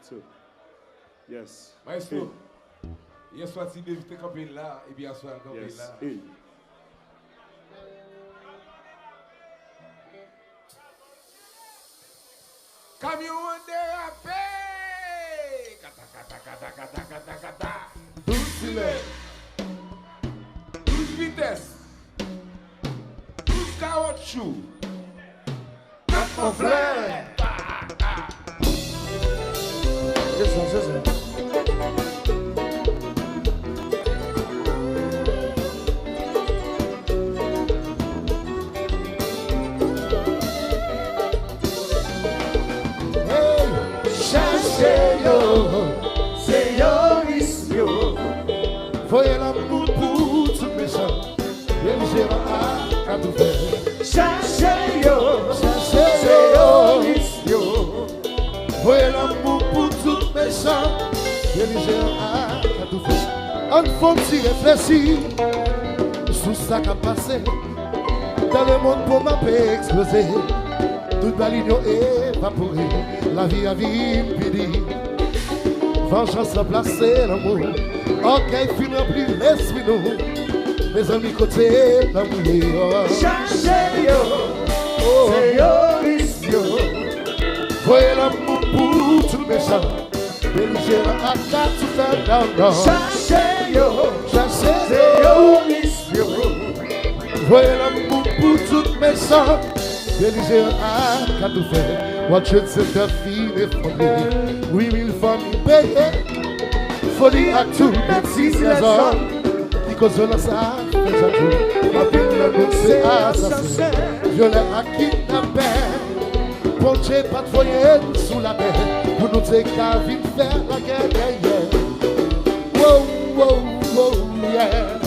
too. Yes. Maestro, hier soir, si vous êtes campé là, et bien soir, campé Yes. là. In. Camion dérapé! Kata, kata, kata, kata, kata, kata. 12 kilomètres. 12 vitesses. 12 caoutchouc. 4 conflets. C'est ça, c'est ça. Voyez l'amour pour tout méchant, le gérant a tout fait. Cherchez-yo, mission. Voyez l'amour pour tout méchant, le gérant a tout fait. On faut s'y réfléchir sur ça qui a passé. Dans le monde pour ma paix exploser, toute la ligne est évaporée, la vie a vie. Vengeance a placé l'amour. Ok, fin rempli l'esprit nous. Mes amis côté l'amour. Cherchez-yo, c'est yo mission. Voyez l'amour pour tout le méchant. Belligérant à quatre tout faire down. Cherchez-yo, c'est yo mission. Voyez l'amour pour tout le méchant. Belligérant à quatre tout faire. Watch it, c'est ta fille effondrée. 8000 familles payées. Folie à tout, même si c'est les hommes. Because on a ça, fait à tout. Ma ville, le monde, c'est assassin. Violet à kidnappé. Ponché, pas de foyer sous la terre. Pour nous dire qu'à vite faire la guerre, yeah. Wow, wow, wow, yeah.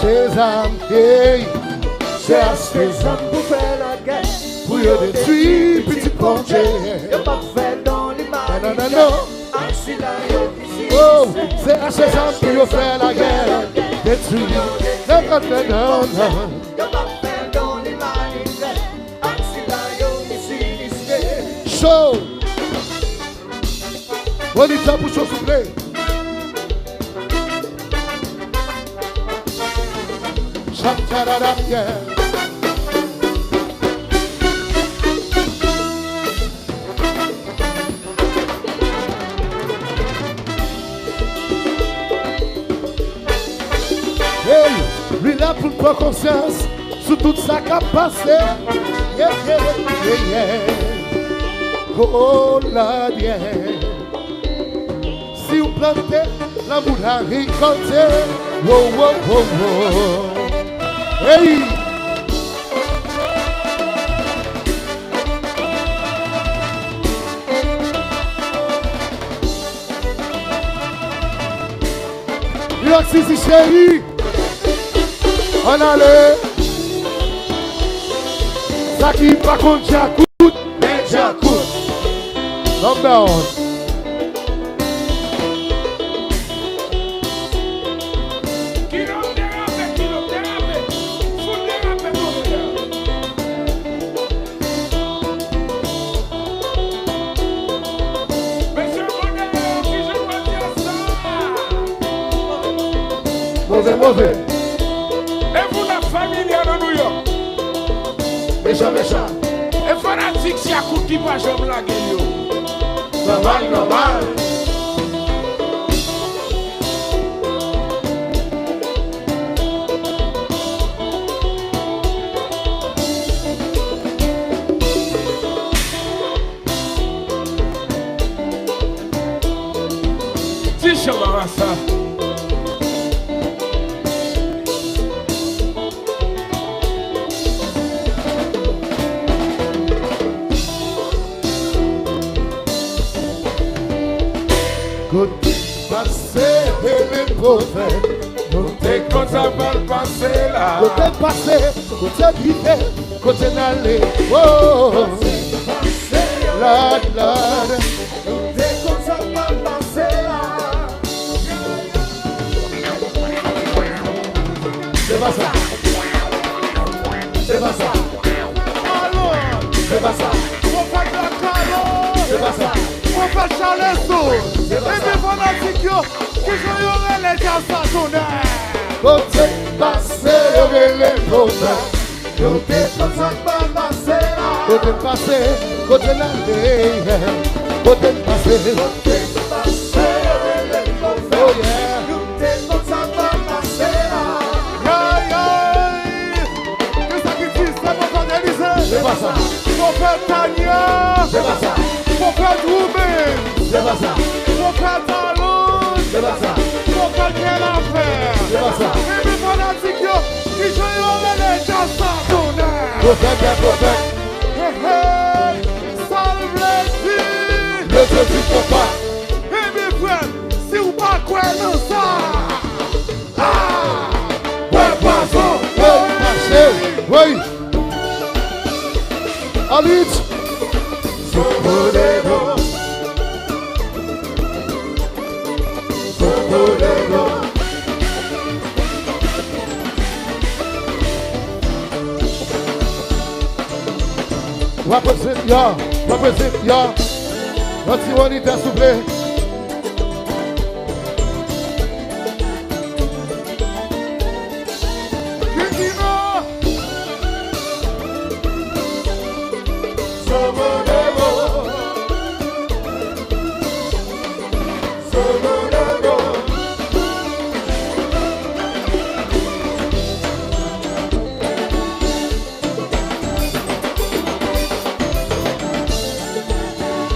Sésame, hey. C'est à Sésame pour faire la guerre. Pour y détruire, petit ponché. Y'a pas fait dans les mains. Non, non, non. Oh, c'est à Sésame pour y faire la guerre. Détruire. Non, non, non, non. Y'a pas fait dans les mains. Chaud. On dit ça pour chaud, s'il vous plaît. Yeah. Hey, lui là pour prendre conscience sur tout ça qui a passé. Yeah, yeah, yeah, yeah. Oh là, yeah. Si vous plantez, l'amour a récolté. Wow, wow, wow, wow. Hey! York City chérie, on allait. Ça qui pas contre Jacout, mais Jacout. Number one. Mauvais. Et vous, la famille de New York? Méchant. Et fanatique, si à coup qui va jamais la gueule. Normal. Si je m'en ça. Côté passé et les prophètes. Côté quand ça va le passer là. Côté passé, côté guidé, côté n'allé. Oh, Lord. Côté quand ça va le passer là. pas ça. C'est pas ça. Alors, C'est pas ça. on fait de la calot. C'est pas ça. On fait Charles-Sous. Et puis fanatique yo, qui jouent les gars saisonniers. Côté passé, les problèmes. Côté passé, côté passé, côté l'année. Côté passé, côté passé, les problèmes. Oh yeah. Côté passé, Qu'est-ce qui dit, c'est mon frère Élysée. c'est pas ça. Mon frère Tania. C'est pas ça. Mon frère Drouben. C'est pas ça. Mon frère Talon. C'est pas ça. Mon frère quelle affaire. C'est pas ça. Et puis fanatique yo, qui jouent les gars saisonniers. Côté bien, côté. Hey, hey, ça le dit. Le jeu du combat. Eh bien frère, si vous pas quoi dans ça. Ouais, poisson. Ouais, marché. Oui. Alit. Sokolego. Sokolego. Represent ya. Represent ya. Let's one it has to play.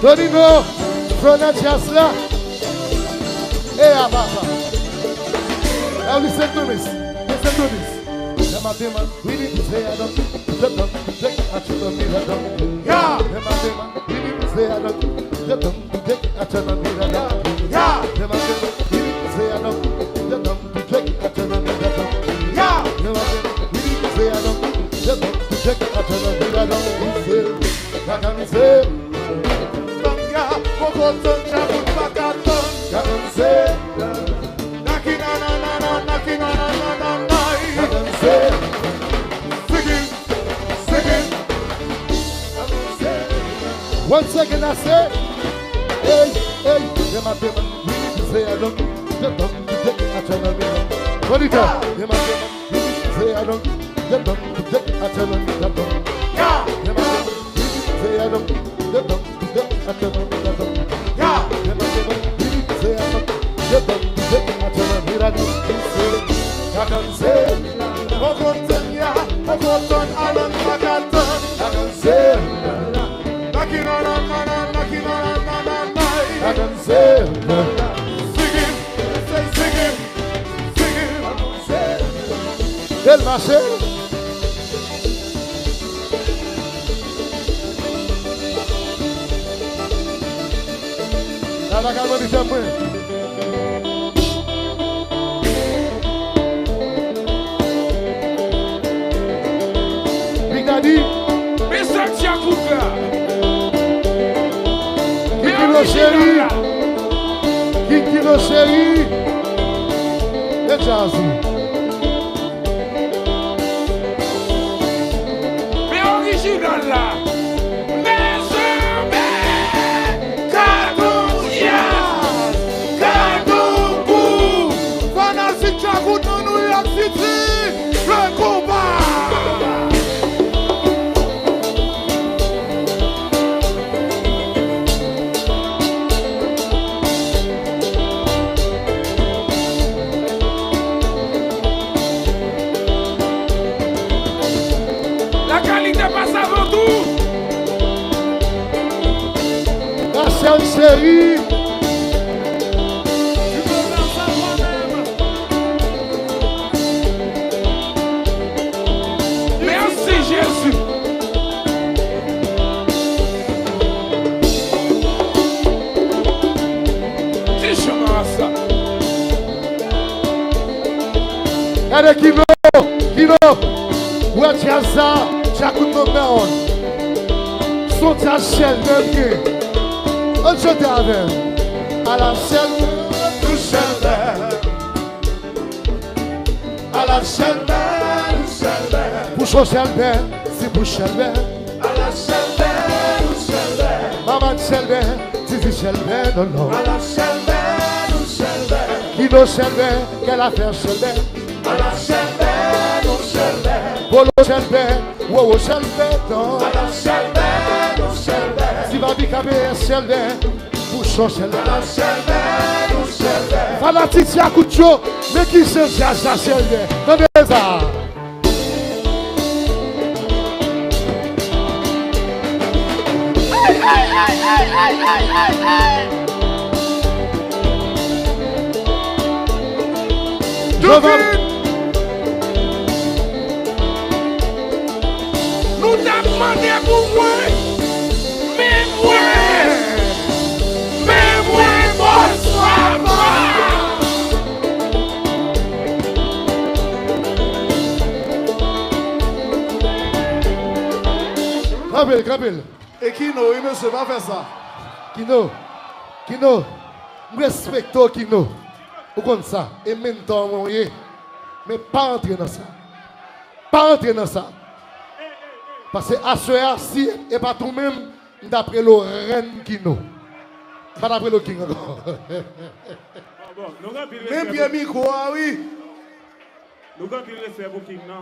Tonino, Fronatias là. Et à Baba. Now listen to this. Listen to this. Them a demon, we didn't say I don't. Them don't take a chance on me, I don't. Yeah. Them a demon, we didn't say I don't. Them don't take a chance on me, I don't. Yeah. Them a demon, we didn't say I don't. Them don't take a chance on me, I don't. Yeah. Them a demon, we didn't say I don't. Them don't take a chance on me, I don't. Like I'm saying. Pogoton chabut pagaton. Naki na na na na, naki na na na na na. Singing, singing. One second I say, hey, hey, them a demon, we need to say I don't, them don't, take a chance on me. What it is? Them a demon, we need to say I don't, them don't, take a chance on me. Them a demon, we need to say I don't, them don't, take a chance on me. Yeah. Them a demon, we need to say I don't, them don't, take a chance on me. I don't say, Pogoton ya, pogoton alan pagaton. I don't say, Naki na na na na, naki na na na na na. I don't say, Singing, say singing, singing. Del marché. La calma de tempo. Big Daddy, Mr. Tchakuka. Kikilo chéri, Kikilo chéri, et Jazzy. Mais original là. Mais Fanatique Chagout dans New York City. Le combat. la qualité passe avant tout. Rachel chéri, Merci Jésus. C'est chemin ça. Allez Kino, ouais Jazza, Chakout no meon. Son Chachel même que, on chante avec, à la chaîne, tout chaîne, à la chaîne. Bouchon Shelbert, si bouche Shelbert. Ala Shelbert, ou Shelbert. Maman Shelbert, Titi Shelbert, non, non. Ala Shelbert, ou Shelbert. Kino Shelbert, quelle affaire Shelbert. Ala Shelbert, ou Shelbert. Polo Shelbert, Wowo Shelbert, non. Ala Shelbert, ou Shelbert. Si va bicaber Shelbert, Bouchon Shelbert. Ala Shelbert, ou Shelbert. Fanatique si à coup de chaud, mais qui se cherche à Shelbert. Donnez ça. Nous demandons pour moi. Mais moi, bonsoir. Grabel. Et Kino, oui, monsieur, pas faire ça. Kino, respecte Kino. Ou comme ça, et même temps, mais pas entrer dans ça. Pas entrer dans ça. Parce que à ce assis, et pas tout même, d'après le reine Kino. Pas d'après le king encore. Bon, nous avons Même bien micro, oui. le respect pour King, non?